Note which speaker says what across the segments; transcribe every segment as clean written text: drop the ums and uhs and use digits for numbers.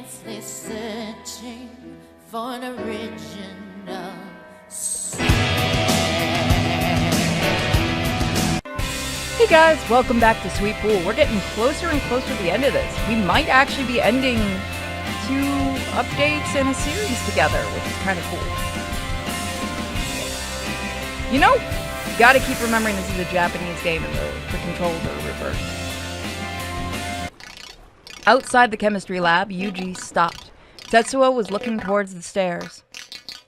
Speaker 1: endlessly searching for an original sin.
Speaker 2: Hey guys, welcome back to Sweet Pool. We're getting closer and closer to the end of this. We might actually be ending 2 updates in a series together, which is kind of cool. You know, gotta keep remembering this is a Japanese game and the controls are reversed. Outside the chemistry lab, Yuji stopped. Tetsuo was looking towards the stairs.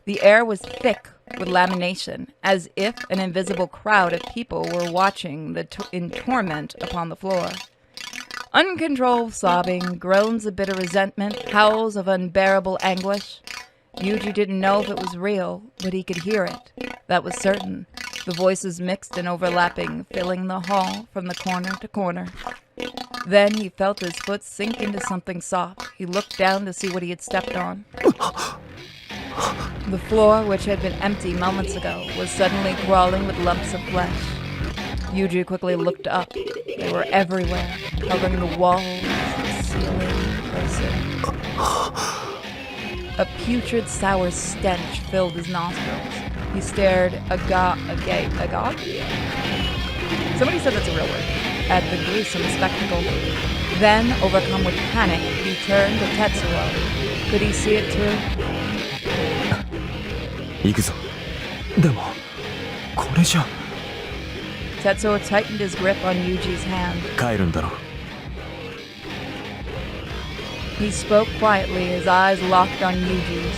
Speaker 2: The air was thick with lamination, as if an invisible crowd of people were watching in torment upon the floor. Uncontrolled sobbing, groans of bitter resentment, howls of unbearable anguish. Yuji didn't know if it was real, but he could hear it. That was certain. The voices mixed and overlapping, filling the hall from the corner to corner. Then he felt his foot sink into something soft. He looked down to see what he had stepped on. The floor, which had been empty moments ago, was suddenly crawling with lumps of flesh. Yuji quickly looked up. They were everywhere, covering the walls, the ceiling, the person. A putrid, sour stench filled his nostrils. He stared agog? Somebody said that's a real word. At the gruesome spectacle. Then, overcome with panic, he turned to Tetsuo. Could he see it too?
Speaker 3: 行くぞ。でも、これじゃ。
Speaker 2: Tetsuo tightened his grip on Yuji's hand.
Speaker 3: 帰るんだろ。
Speaker 2: He spoke quietly, his eyes locked on Yuji's.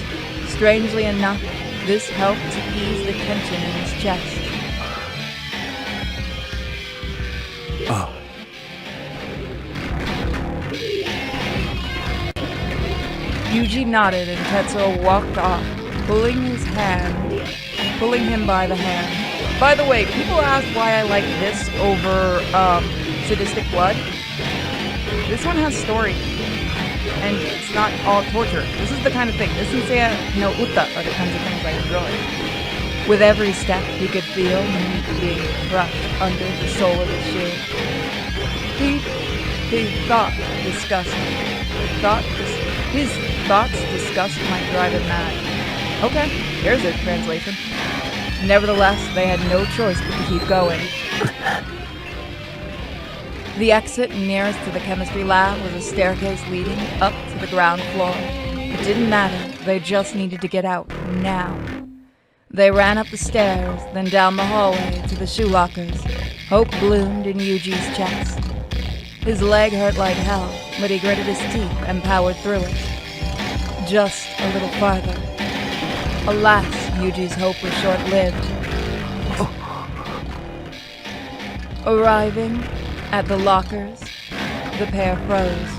Speaker 2: Strangely enough, this helped to ease the tension in his chest.
Speaker 3: ああ。
Speaker 2: Yuji nodded and Tetsuo walked off, pulling him by the hand. By the way, people ask why I like this over Sadistic Blood. This one has story, and it's not all torture. This is the kind of thing. This and no uta are the kinds of things I enjoy. With every step, he could feel meat being crushed under the sole of his shoe. His thoughts disgust might drive him mad. Okay, here's a translation. Nevertheless, they had no choice but to keep going. The exit nearest to the chemistry lab was a staircase leading up to the ground floor. It didn't matter, they just needed to get out, now. They ran up the stairs, then down the hallway to the shoe lockers. Hope bloomed in Yuji's chest. His leg hurt like hell, but he gritted his teeth and powered through it. Just a little farther. Alas, Yuji's hope was short-lived. Arriving at the lockers, the pair froze.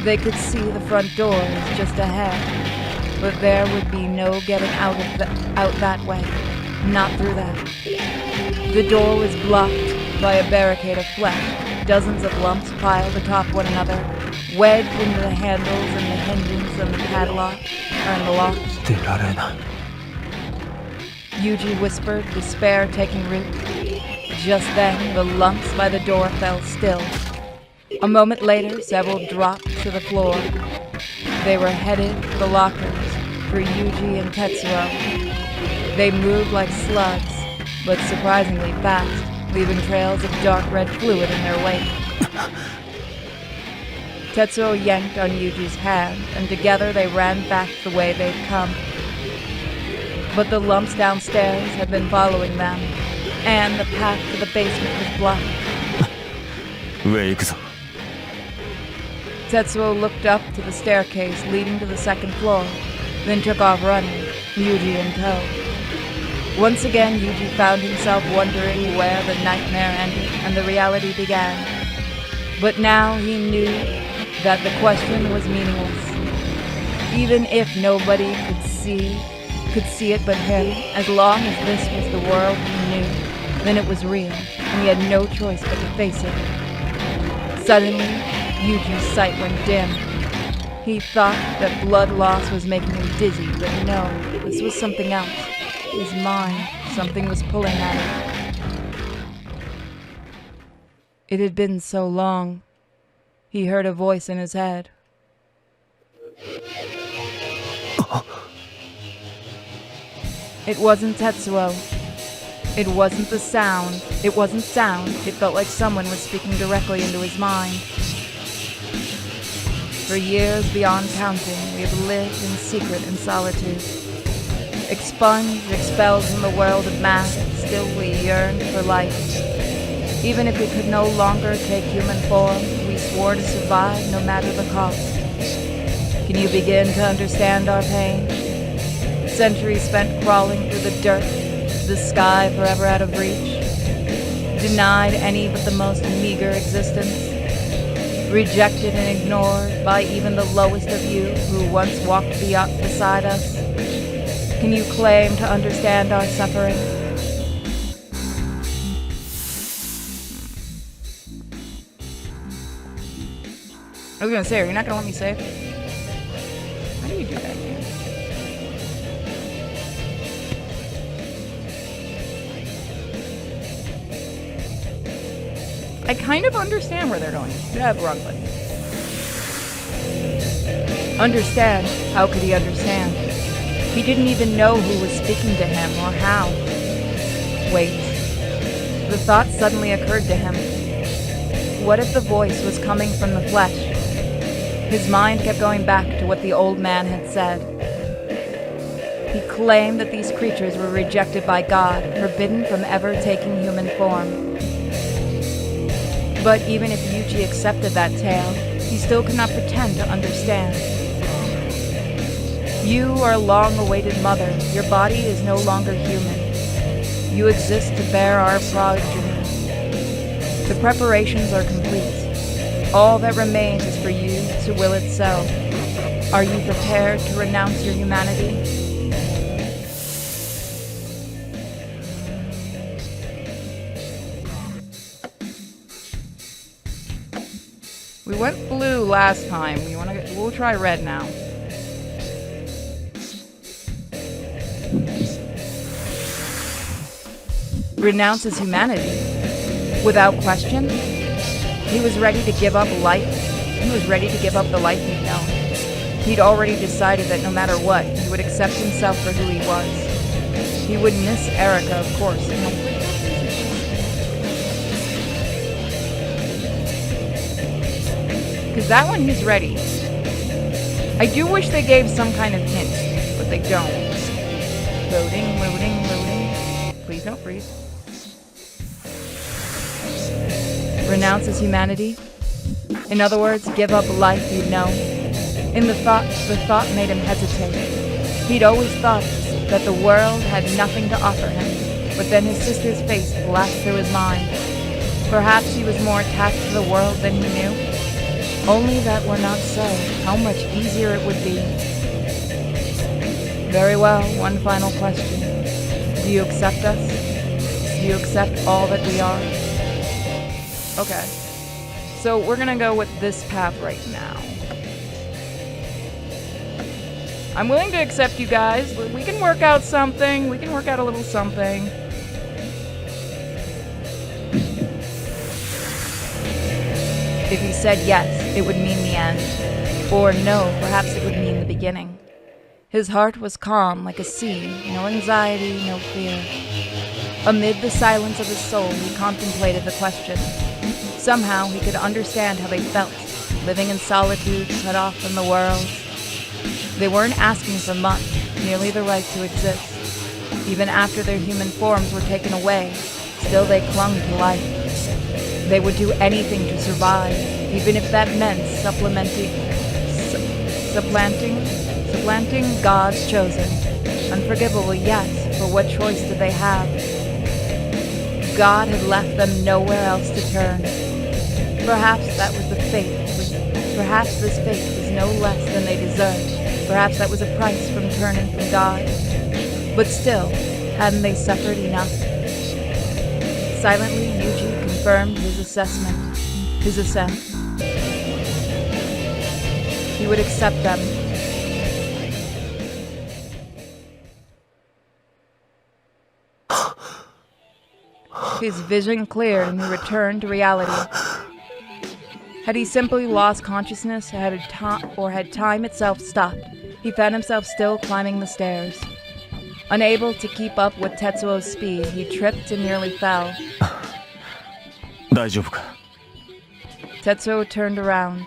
Speaker 2: They could see the front doors just ahead, but there would be no getting out that way. Not through that. The door was blocked by a barricade of flesh. Dozens of lumps piled atop one another, wedged into the handles and the hinges and the padlock, and the locks. Yuji whispered, despair taking root. Just then, the lumps by the door fell still. A moment later, several dropped to the floor. They were headed for the lockers, for Yuji and Tetsuo. They moved like slugs, but surprisingly fast, leaving trails of dark red fluid in their wake. Tetsuo yanked on Yuji's hand, and together they ran back the way they'd come. But the lumps downstairs had been following them, and the path to the basement was blocked.
Speaker 3: 上行くぞ。
Speaker 2: Tetsuo looked up to the staircase leading to the second floor, then took off running, Yuji in tow. Once again, Yuji found himself wondering where the nightmare ended and the reality began. But now he knew that the question was meaningless. Even if nobody could see it but him, as long as this was the world he knew, then it was real, and he had no choice but to face it. Suddenly, Yuji's sight went dim. He thought that blood loss was making him dizzy, but no, this was something else. His mind, something was pulling at him. It had been so long. He heard a voice in his head. It wasn't Tetsuo. It wasn't the sound. It wasn't sound. It felt like someone was speaking directly into his mind. For years beyond counting, we have lived in secret and solitude. Expunged, expelled from the world of math, still we yearned for life. Even if we could no longer take human form, we swore to survive no matter the cost. Can you begin to understand our pain? Centuries spent crawling through the dirt, the sky forever out of reach. Denied any but the most meager existence. Rejected and ignored by even the lowest of you who once walked beside us. Can you claim to understand our suffering? I was gonna say, are you not gonna let me save? How do you do that, man? I kind of understand where they're going. Yeah, wrong button. Understand? How could he understand? He didn't even know who was speaking to him or how. Wait. The thought suddenly occurred to him. What if the voice was coming from the flesh? His mind kept going back to what the old man had said. He claimed that these creatures were rejected by God, forbidden from ever taking human form. But even if Yuji accepted that tale, he still could not pretend to understand. You are a long-awaited mother. Your body is no longer human. You exist to bear our progeny. The preparations are complete. All that remains is for you to will it so. Are you prepared to renounce your humanity? We went blue last time. We'll try red now. Renounce his humanity. Without question. He was ready to give up life. He was ready to give up the life he'd known. He'd already decided that no matter what, he would accept himself for who he was. He would miss Erica, of course. Because that one, he's ready. I do wish they gave some kind of hint, but they don't. Loading, loading, loading. Please don't freeze. Renounce his humanity. In other words, give up life you'd known. The thought made him hesitate. He'd always thought that the world had nothing to offer him, but then his sister's face flashed through his mind. Perhaps he was more attached to the world than he knew. Only that were not so, how much easier it would be. Very well, one final question. Do you accept us? Do you accept all that we are? Okay. So we're gonna go with this path right now. I'm willing to accept you guys. We can work out something. We can work out a little something. If he said yes, it would mean the end. Or no, perhaps it would mean the beginning. His heart was calm like a sea, no anxiety, no fear. Amid the silence of his soul, he contemplated the question. Somehow he could understand how they felt, living in solitude, cut off from the world. They weren't asking for much, merely the right to exist. Even after their human forms were taken away, still they clung to life. They would do anything to survive, even if that meant supplanting God's chosen. Unforgivable, yes, but what choice did they have? God had left them nowhere else to turn. Perhaps that was the fate. Perhaps this fate was no less than they deserved. Perhaps that was a price from turning from God. But still, hadn't they suffered enough? Silently, Yuji confirmed his assessment, his assent. He would accept them. His vision cleared and he returned to reality. Had he simply lost consciousness, had time itself stopped, he found himself still climbing the stairs. Unable to keep up with Tetsuo's speed, he tripped and nearly fell.
Speaker 3: 大丈夫か
Speaker 2: Tetsuo turned around.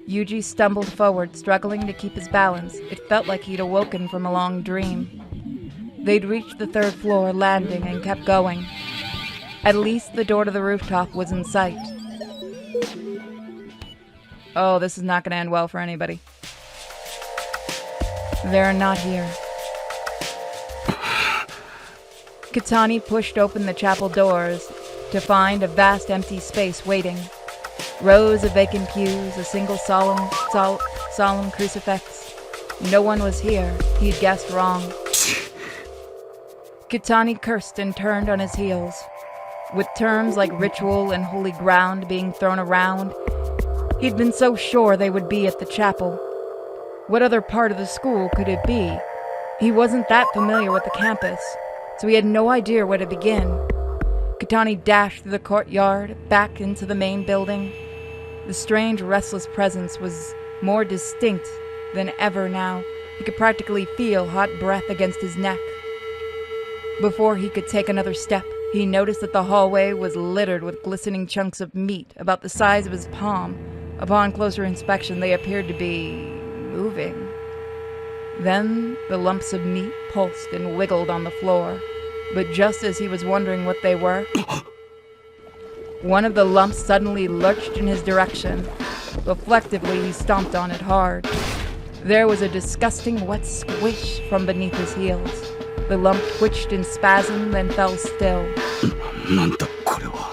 Speaker 2: Yuji stumbled forward, struggling to keep his balance. It felt like he'd awoken from a long dream. They'd reached the 3rd floor landing and kept going. At least the door to the rooftop was in sight. Oh, this is not going to end well for anybody. They're not here. Katani pushed open the chapel doors to find a vast empty space waiting. Rows of vacant pews, a single solemn crucifix. No one was here. He'd guessed wrong. Katani cursed and turned on his heels. With terms like ritual and holy ground being thrown around, he'd been so sure they would be at the chapel. What other part of the school could it be? He wasn't that familiar with the campus, so he had no idea where to begin. Katani dashed through the courtyard, back into the main building. The strange, restless presence was more distinct than ever now. He could practically feel hot breath against his neck. Before he could take another step, he noticed that the hallway was littered with glistening chunks of meat about the size of his palm. Upon closer inspection, they appeared to be moving. Then the lumps of meat pulsed and wiggled on the floor. But just as he was wondering what they were, one of the lumps suddenly lurched in his direction. Reflectively, he stomped on it hard. There was a disgusting wet squish from beneath his heels. The lump twitched in spasm, then fell still.
Speaker 3: なんだこれは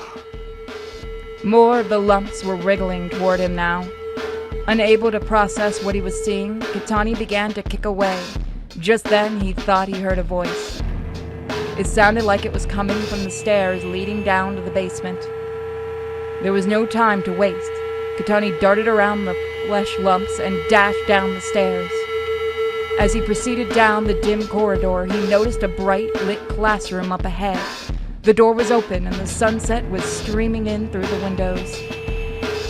Speaker 2: More of the lumps were wriggling toward him now. Unable to process what he was seeing, Katani began to kick away. Just then, he thought he heard a voice. It sounded like it was coming from the stairs leading down to the basement. There was no time to waste. Katani darted around the flesh lumps and dashed down the stairs. As he proceeded down the dim corridor, he noticed a bright lit classroom up ahead. The door was open and the sunset was streaming in through the windows.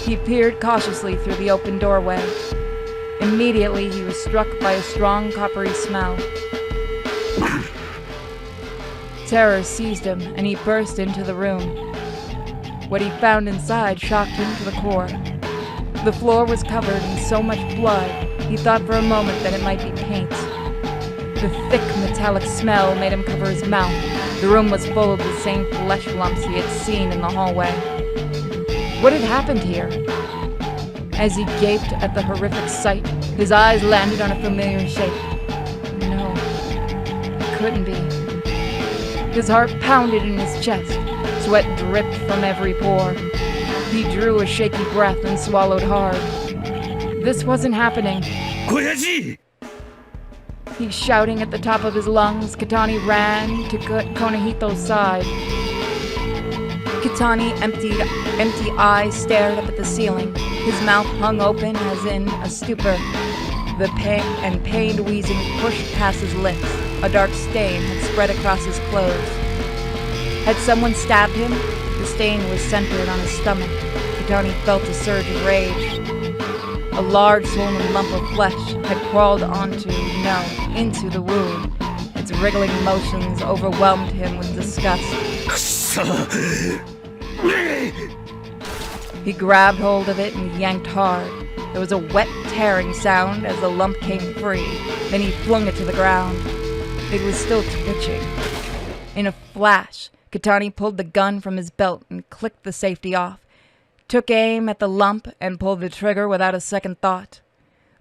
Speaker 2: He peered cautiously through the open doorway. Immediately, he was struck by a strong coppery smell. Terror seized him, and he burst into the room. What he found inside shocked him to the core. The floor was covered in so much blood, he thought for a moment that it might be paint. The thick metallic smell made him cover his mouth. The room was full of the same flesh lumps he had seen in the hallway. What had happened here? As he gaped at the horrific sight, his eyes landed on a familiar shape. No, it couldn't be. His heart pounded in his chest. Sweat dripped from every pore. He drew a shaky breath and swallowed hard. This wasn't happening.
Speaker 3: 親父
Speaker 2: He's shouting at the top of his lungs. Katani ran to Konahito's side. Katani, empty eyes stared up at the ceiling. His mouth hung open as in a stupor. The pained wheezing pushed past his lips. A dark stain had spread across his clothes. Had someone stabbed him? The stain was centered on his stomach. Katani felt a surge of rage. A large swollen lump of flesh had crawled into the wound. Its wriggling motions overwhelmed him with disgust.
Speaker 3: くそ
Speaker 2: He grabbed hold of it and yanked hard. There was a wet, tearing sound as the lump came free. Then he flung it to the ground. It was still twitching. In a flash, Katani pulled the gun from his belt and clicked the safety off, took aim at the lump and pulled the trigger without a second thought.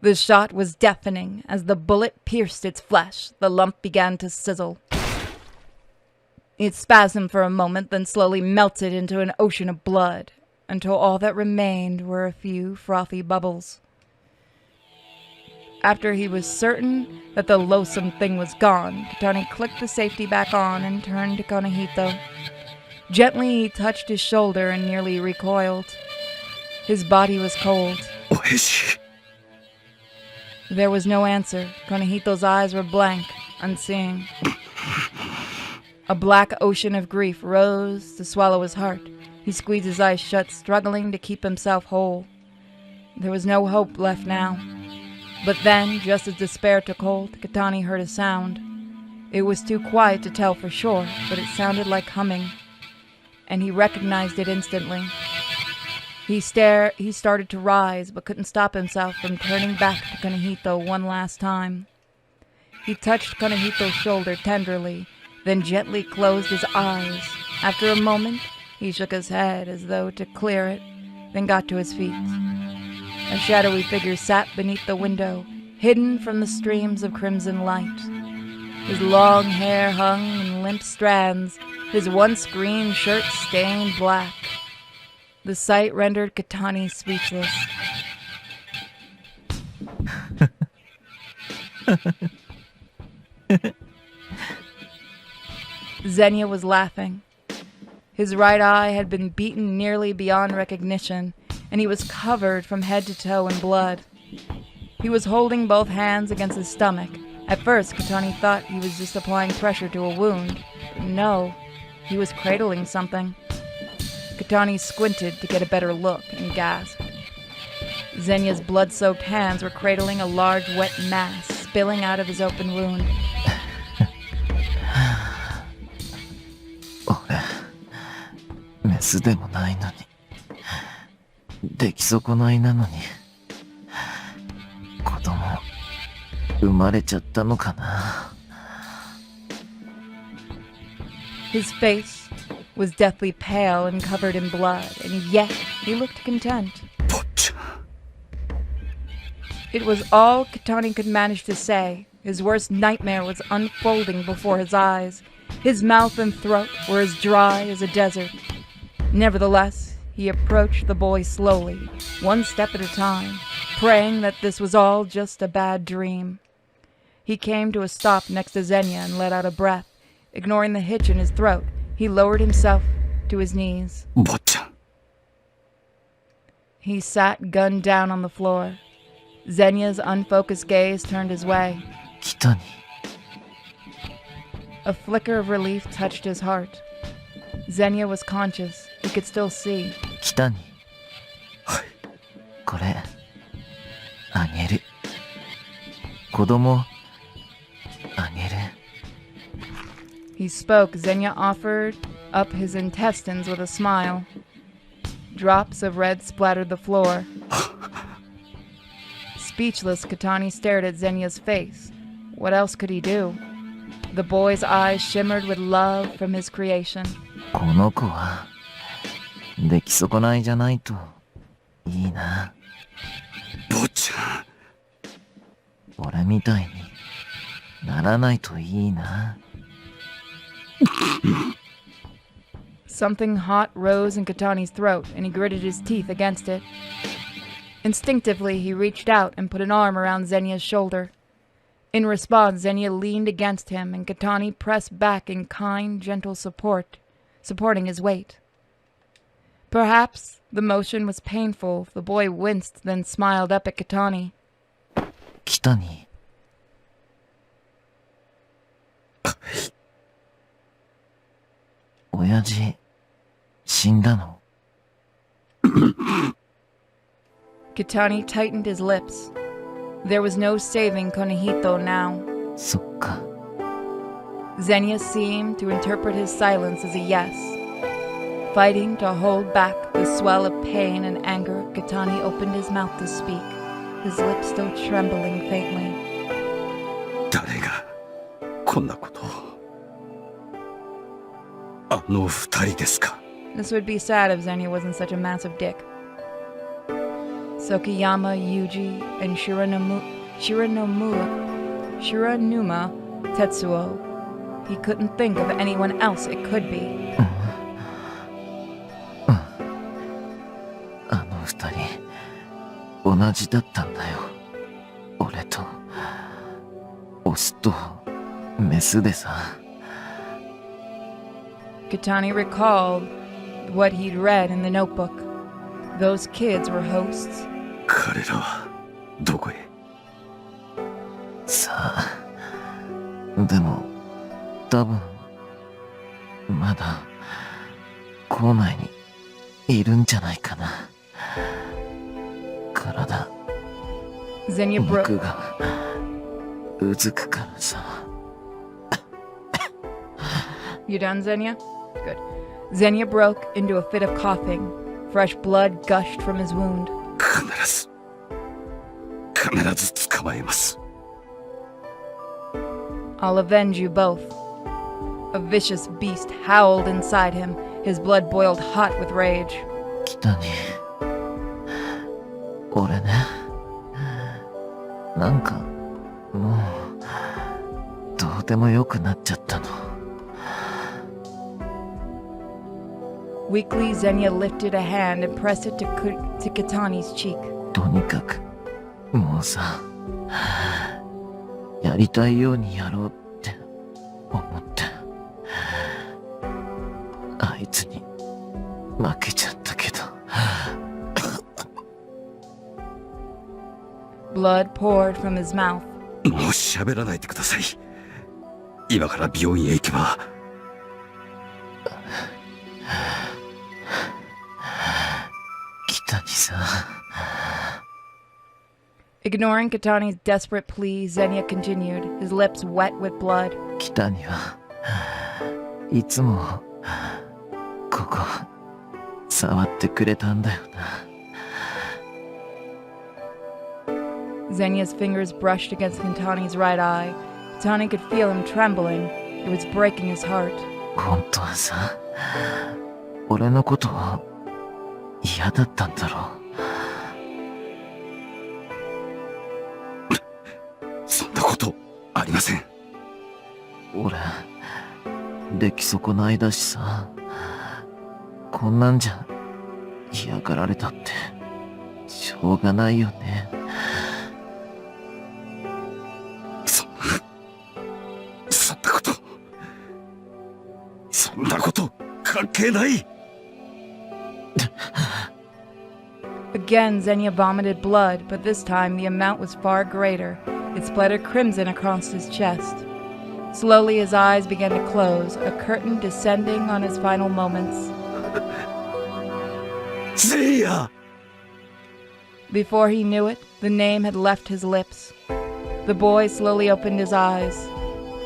Speaker 2: The shot was deafening. As the bullet pierced its flesh, the lump began to sizzle. It spasmed for a moment, then slowly melted into an ocean of blood, until all that remained were a few frothy bubbles. After he was certain that the loathsome thing was gone, Katani clicked the safety back on and turned to Konahito. Gently, he touched his shoulder and nearly recoiled. His body was cold.
Speaker 3: 親父
Speaker 2: There was no answer. Konahito's eyes were blank, unseeing. A black ocean of grief rose to swallow his heart. He squeezed his eyes shut, struggling to keep himself whole. There was no hope left now. But then, just as despair took hold, Katani heard a sound. It was too quiet to tell for sure, but it sounded like humming, and he recognized it instantly. He started to rise, but couldn't stop himself from turning back to Kanehito one last time. He touched Kanehito's shoulder tenderly, then gently closed his eyes. After a moment, he shook his head as though to clear it, then got to his feet. A shadowy figure sat beneath the window, hidden from the streams of crimson light. His long hair hung in limp strands, his once green shirt stained black. The sight rendered Katani speechless. Xenia was laughing. His right eye had been beaten nearly beyond recognition, and he was covered from head to toe in blood. He was holding both hands against his stomach. At first, Katani thought he was just applying pressure to a wound. But no, he was cradling something. Katani squinted to get a better look and gasped. Xenia's blood-soaked hands were cradling a large wet mass spilling out of his open wound.
Speaker 3: 俺、メスでもないのに、出来損ないなのに、子供、生まれちゃったのかな。
Speaker 2: His face was deathly pale and covered in blood, and yet he looked content. It was all Katani could manage to say. His worst nightmare was unfolding before his eyes. His mouth and throat were as dry as a desert. Nevertheless, he approached the boy slowly, one step at a time, praying that this was all just a bad dream. He came to a stop next to Xenia and let out a breath. Ignoring the hitch in his throat, he lowered himself to his knees. He sat gunned down on the floor. Xenia's unfocused gaze turned his way.
Speaker 3: Kitani.
Speaker 2: A flicker of relief touched his heart. Xenia was conscious. He could still see.
Speaker 3: Kitani. これ、あげる。子供、あげる。
Speaker 2: He spoke. Xenia offered up his intestines with a smile. Drops of red splattered the floor. Speechless, Katani stared at Xenia's face. What else could he do? The boy's eyes shimmered with love from his creation.
Speaker 3: この子は、出来損ないじゃないといいな。坊ちゃん。俺みたいにならないといいな。
Speaker 2: Something hot rose in Katani's throat, and he gritted his teeth against it. Instinctively, he reached out and put an arm around Xenia's shoulder. In response, Xenia leaned against him, and Katani pressed back in kind, gentle support, supporting his weight. Perhaps the motion was painful. The boy winced, then smiled up at Katani.
Speaker 3: Kitani. 親父、死んだの。
Speaker 2: Katani tightened his lips. There was no saving Kanehito now.
Speaker 3: そっか。
Speaker 2: Xenia seemed to interpret his silence as a yes. Fighting to hold back the swell of pain and anger, Katani opened his mouth to speak, his lips still trembling faintly.
Speaker 4: 誰がこんなことを。あの二人ですか。
Speaker 2: This would be sad if Xenia wasn't such a massive dick. Sokiyama, Yuji, and Shiranuma Tetsuo. He couldn't think of anyone else it could be.
Speaker 3: あの二人、同じだったんだよ。俺と、オスとメスでさ。
Speaker 2: Katani recalled what he'd read in the notebook. Those kids were hosts.
Speaker 4: 彼らはどこへ。
Speaker 3: さあ、でも、多分、まだ、校内にいるんじゃないかな。体、
Speaker 2: Xenia broke.
Speaker 3: 肉が、うずくからさ。
Speaker 2: You done, Xenia? Good. Xenia broke into a fit of coughing. Fresh blood gushed from his wound.
Speaker 4: 必ず捕まえます。
Speaker 2: I'll avenge you both. A vicious beast howled inside him. His blood boiled hot with rage.
Speaker 3: 北に俺ね、なんかもうどうでもよくなっちゃったの。
Speaker 2: Weakly, Xenia lifted a hand and pressed it to Kitani's cheek.
Speaker 3: とにかくもうさ、やりたいようにやろうって思って、あいつに負けちゃったけど。
Speaker 2: Blood poured from his mouth.
Speaker 4: もう喋らないでください。今から病院へ行けば。
Speaker 3: 北にさ。
Speaker 2: Ignoring Kitani's desperate plea, Xenia continued, his lips wet with blood.
Speaker 3: 北にはいつもここ触ってくれたんだよな。
Speaker 2: Xenia's fingers brushed against Kitani's right eye. Kitani could feel him trembling. It was breaking his heart.
Speaker 3: 本当はさ、俺のこと嫌だったんだろ
Speaker 4: う。そんなことありません。
Speaker 3: 俺出来損ないだしさ、こんなんじゃ嫌がられたってしょうがないよね。
Speaker 4: そんなこと関係ない。
Speaker 2: Again, Xenia vomited blood, but this time the amount was far greater. It splattered crimson across his chest. Slowly his eyes began to close, a curtain descending on his final moments.
Speaker 4: Xenia!
Speaker 2: Before he knew it, the name had left his lips. The boy slowly opened his eyes.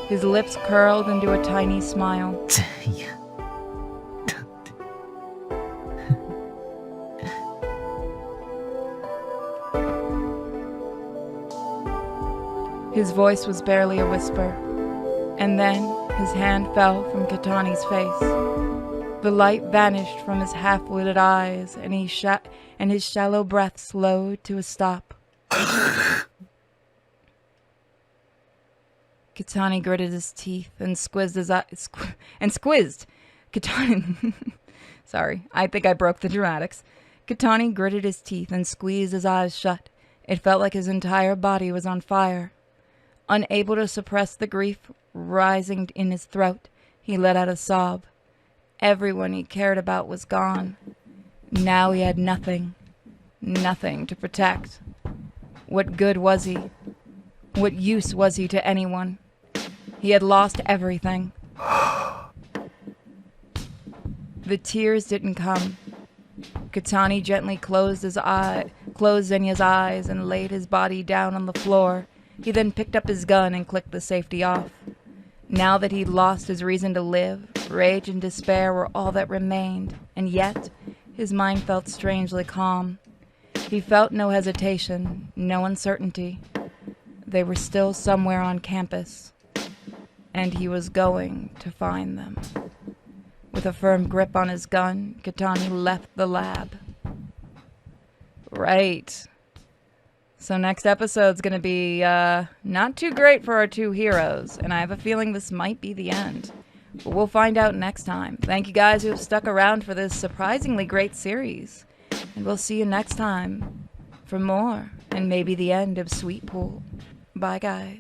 Speaker 2: His lips curled into a tiny smile.
Speaker 3: いや、だって。
Speaker 2: His voice was barely a whisper, and then his hand fell from Kitani's face. The light vanished from his half-lidded eyes, and his shallow breath slowed to a stop. Kitani gritted his teeth and squizzed his eyes. Kitani. Sorry, I think I broke the dramatics. Kitani gritted his teeth and squeezed his eyes shut. It felt like his entire body was on fire. Unable to suppress the grief rising in his throat, he let out a sob. Everyone he cared about was gone. Now he had nothing. Nothing to protect. What good was he? What use was he to anyone? He had lost everything. The tears didn't come. Kitani gently closed Xenia's eyes and laid his body down on the floor. He then picked up his gun and clicked the safety off. Now that he'd lost his reason to live, rage and despair were all that remained, and yet his mind felt strangely calm. He felt no hesitation, no uncertainty. They were still somewhere on campus, and he was going to find them. With a firm grip on his gun, Kitani left the lab. Right. So next episode's going to be not too great for our two heroes, and I have a feeling this might be the end. But we'll find out next time. Thank you guys who have stuck around for this surprisingly great series. And we'll see you next time for more, and maybe the end of Sweet Pool. Bye, guys.